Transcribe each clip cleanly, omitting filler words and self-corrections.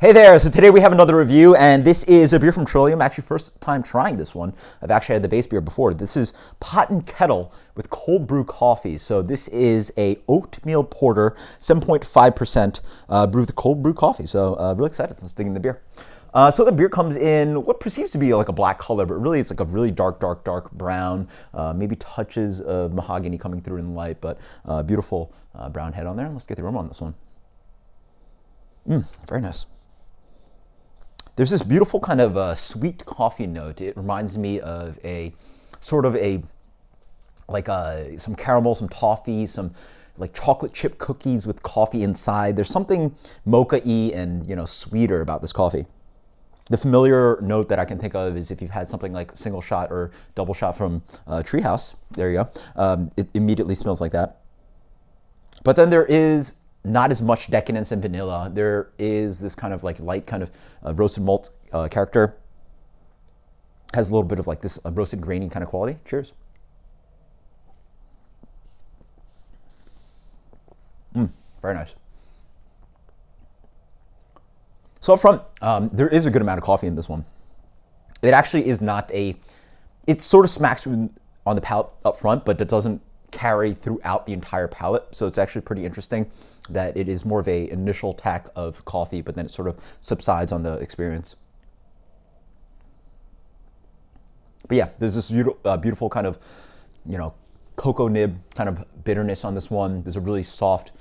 Hey there, so today we have another review, and this is a beer from Trillium. Actually, first time trying this one. I've actually had the base beer before. This is Pot and Kettle with cold brew coffee. So this is a oatmeal porter, 7.5% brewed with cold brew coffee. So really excited. Let's dig in the beer. So the beer comes in what perceives to be like a black color, but really it's like a really dark brown, maybe touches of mahogany coming through in the light, but beautiful brown head on there. Let's get the aroma on this one. Very nice. There's this beautiful kind of sweet coffee note. It reminds me of a sort of some caramel, some toffee, some like chocolate chip cookies with coffee inside. There's something mocha-y and sweeter about this coffee. The familiar note that I can think of is if you've had something like single shot or double shot from Treehouse. There you go. It immediately smells like that. But then there is not as much decadence in vanilla. There is this kind of like light kind of roasted malt character. Has a little bit of like this roasted grainy kind of quality. Cheers. Very nice. So up front, there is a good amount of coffee in this one. It actually is not it sort of smacks on the palate up front, but it doesn't carry throughout the entire palate. So it's actually pretty interesting that it is more of a initial tack of coffee, but then it sort of subsides on the experience. But yeah, there's this beautiful kind of, cocoa nib kind of bitterness on this one. There's a really soft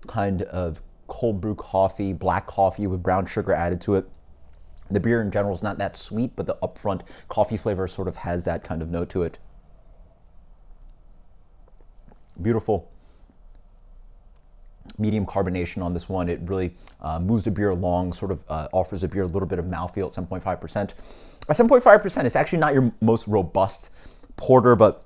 kind of cold brew coffee, black coffee with brown sugar added to it. The beer in general is not that sweet, but the upfront coffee flavor sort of has that kind of note to it. Beautiful medium carbonation on this one. It really moves the beer along, sort of offers the beer a little bit of mouthfeel at 7.5%. At 7.5%, it's actually not your most robust porter, but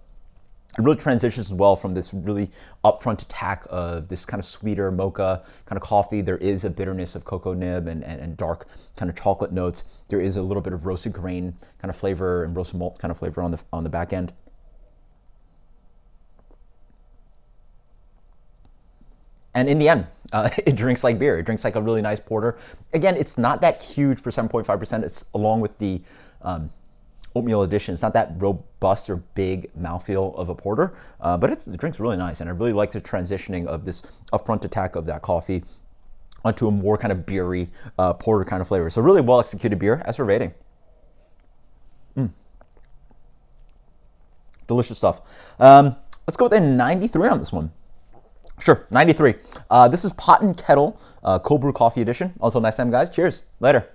it really transitions well from this really upfront attack of this kind of sweeter mocha kind of coffee. There is a bitterness of cocoa nib and dark kind of chocolate notes. There is a little bit of roasted grain kind of flavor and roasted malt kind of flavor on the back end. And in the end, it drinks like beer. It drinks like a really nice porter. Again, it's not that huge for 7.5%. It's along with the oatmeal edition. It's not that robust or big mouthfeel of a porter, but it drinks really nice. And I really like the transitioning of this upfront attack of that coffee onto a more kind of beery porter kind of flavor. So really well executed beer. As for rating, delicious stuff. Let's go with a 93 on this one. Sure, 93. This is Pot and Kettle Cold Brew Coffee Edition. Until next time, guys. Cheers. Later.